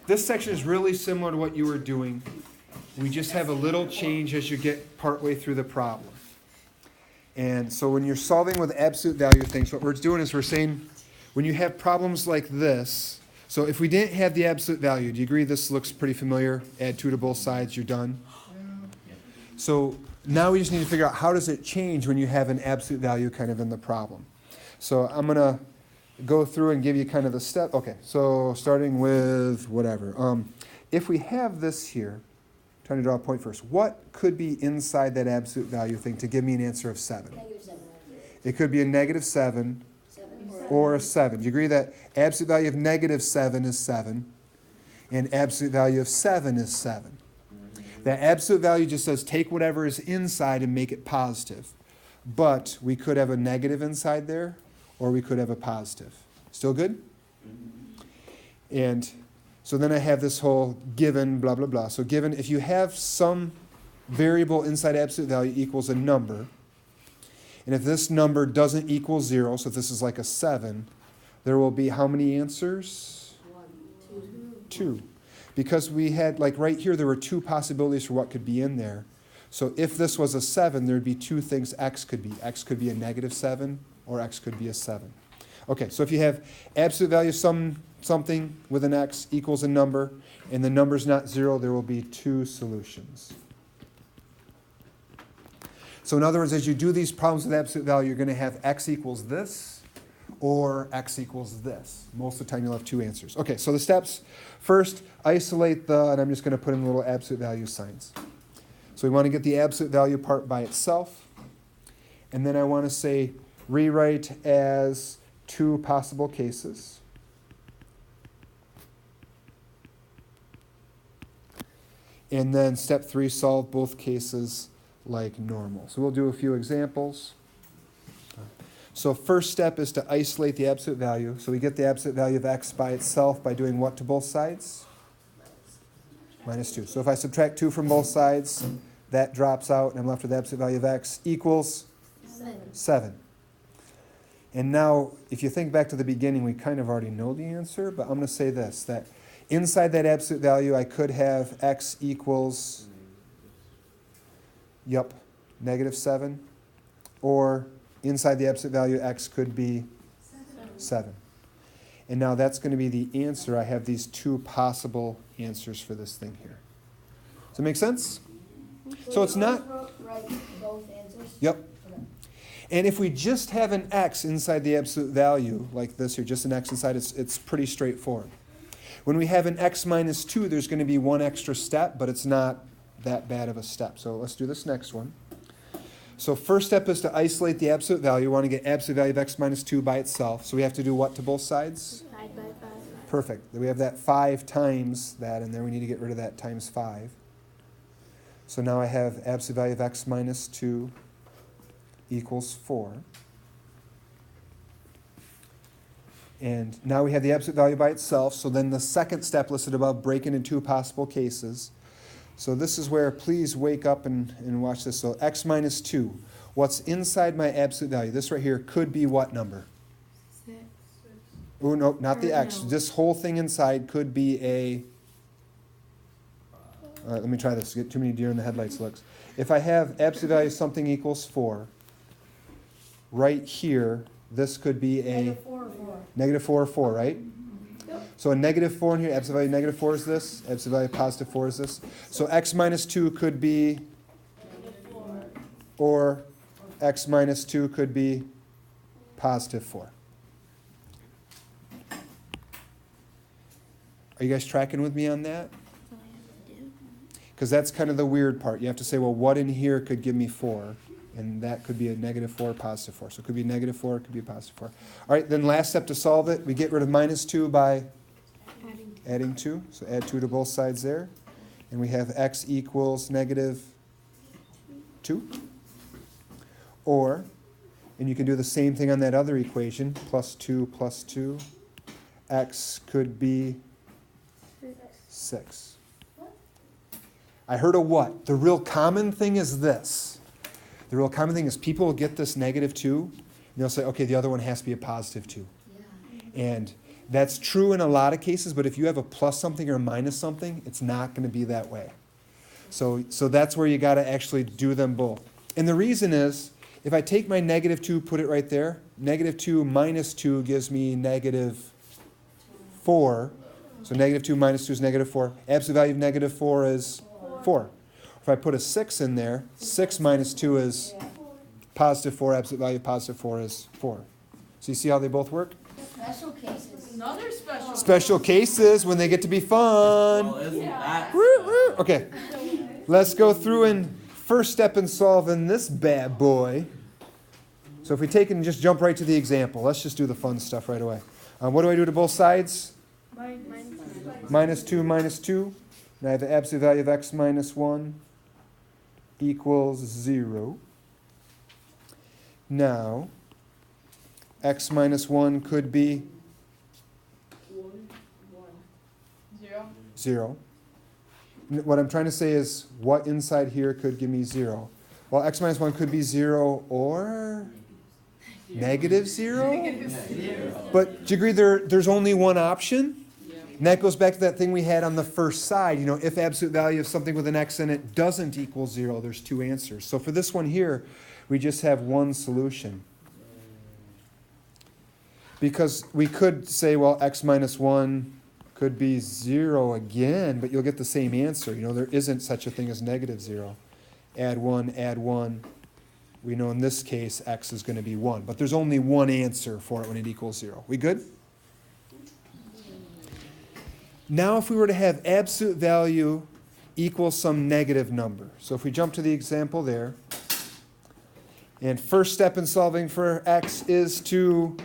This section is really similar to what you were doing. We just have a little change as you get partway through the problem. And so when you're solving with absolute value things, what we're doing is we're saying when you have problems like this, so if we didn't have the absolute value, do you agree this looks pretty familiar? Add 2 to both sides, you're done. So now we just need to figure out how does it change when you have an absolute value kind of in the problem. So I'm going to go through and give you kind of the step. Okay, so starting with whatever. If we have this here, trying to draw a point first, what could be inside that absolute value thing to give me an answer of 7? -7. It could be a -7 or a 7. Do you agree that absolute value of -7 is 7 and absolute value of 7 is 7? That absolute value just says take whatever is inside and make it positive. But we could have a negative inside there or we could have a positive. Still good? And so then I have this whole given blah, blah, blah. So given, if you have some variable inside absolute value equals a number, and if this number doesn't equal 0, so if this is like a 7, there will be how many answers? 2. Because we had, like right here, there were 2 possibilities for what could be in there. So if this was a 7, there'd be 2 things x could be. X could be a -7 or x could be a 7. Okay, so if you have absolute value something with an x equals a number, and the number's not 0, there will be 2 solutions. So in other words, as you do these problems with absolute value, you're going to have x equals this or x equals this. Most of the time you'll have 2 answers. Okay, so the steps. First, isolate and I'm just going to put in little absolute value signs. So we want to get the absolute value part by itself. And then I want to say rewrite as 2 possible cases. And then step 3, solve both cases like normal. So we'll do a few examples. So first step is to isolate the absolute value. So we get the absolute value of x by itself by doing what to both sides? -2. So if I subtract 2 from both sides, that drops out, and I'm left with the absolute value of x equals 7. And now, if you think back to the beginning, we kind of already know the answer, but I'm going to say this, that inside that absolute value, I could have x equals, -7, or inside the absolute value, x could be 7. And now that's going to be the answer. I have these 2 possible answers for this thing here. Does that make sense? So it's not... Write both answers? Yep. Okay. And if we just have an x inside the absolute value, like this here, just an x inside, it's pretty straightforward. When we have an x minus 2, there's going to be 1 extra step, but it's not that bad of a step. So let's do this next one. So first step is to isolate the absolute value. We want to get absolute value of x minus 2 by itself. So we have to do what to both sides? Divide by 5. Perfect. Then we have that 5 times that, and then we need to get rid of that times 5. So now I have absolute value of x minus 2 equals 4. And now we have the absolute value by itself. So then the second step listed above, break it into 2 possible cases. So this is where, please wake up and watch this. So x minus 2. What's inside my absolute value? This right here could be what number? 6. Oh, no, not the x. No. This whole thing inside could be a... All right, let me try this. Get too many deer in the headlights looks. If I have absolute value of something equals 4, right here, this could be a... -4 or 4? -4 or 4, right? So a -4 in here, absolute value -4 is this, absolute value positive 4 is this. So x minus 2 could be, or x minus 2 could be positive 4. Are you guys tracking with me on that? That's all I have to do. Because that's kind of the weird part. You have to say, well, what in here could give me 4? And that could be a -4, positive 4. So it could be a -4, it could be a positive 4. All right, then last step to solve it, we get rid of minus 2 by adding 2. So add 2 to both sides there. And we have x equals -2. Or, and you can do the same thing on that other equation, plus 2 plus 2. X could be 6. I heard a what? The real common thing is this. The real common thing is people will get this -2, and they'll say, okay, the other one has to be a positive 2. Yeah. And That's true in a lot of cases, but if you have a plus something or a minus something, it's not going to be that way. So that's where you got to actually do them both. And the reason is, if I take my negative 2, put it right there, negative 2 minus 2 gives me negative 4. So negative 2 minus 2 is negative 4. Absolute value of negative 4 is 4. If I put a 6 in there, 6 minus 2 is positive 4. Absolute value of positive 4 is 4. So you see how they both work? Special cases. Another special. Special cases when they get to be fun. Well, isn't that Woo, woo. Okay, let's go through and first step in solving this bad boy. So if we take and just jump right to the example, let's just do the fun stuff right away. What do I do to both sides? Minus 2 minus 2. And I have the absolute value of x minus 1 equals 0. Now, x minus 1 could be 0. What I'm trying to say is, what inside here could give me 0? Well, x minus 1 could be 0 or negative 0. But do you agree there's only one option? And that goes back to that thing we had on the first side. You know, if absolute value of something with an x in it doesn't equal 0, there's two answers. So for this one here, we just have one solution. Because we could say, well, x minus 1 could be 0 again, but you'll get the same answer. You know, there isn't such a thing as negative 0. Add 1, add 1. We know in this case, x is going to be 1. But there's only one answer for it when it equals 0. We good? Now if we were to have absolute value equal some negative number. So if we jump to the example there, and first step in solving for x is to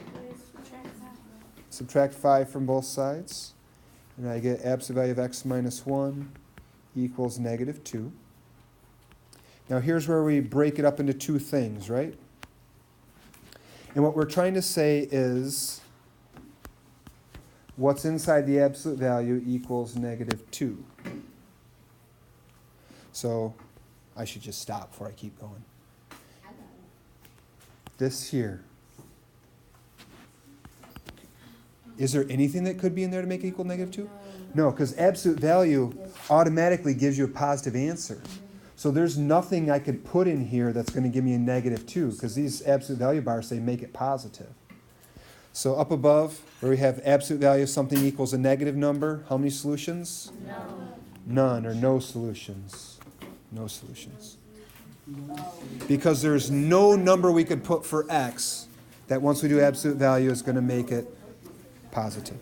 subtract 5 from both sides. And I get absolute value of x minus 1 equals negative 2. Now here's where we break it up into two things, right? And what we're trying to say is what's inside the absolute value equals negative 2. So I should just stop before I keep going. This here. Is there anything that could be in there to make it equal negative 2? No, because absolute value automatically gives you a positive answer. So there's nothing I could put in here that's going to give me a negative 2, because these absolute value bars say make it positive. So up above, where we have absolute value of something equals a negative number, how many solutions? None, or no solutions. No solutions. Because there's no number we could put for x that once we do absolute value is going to make it positive.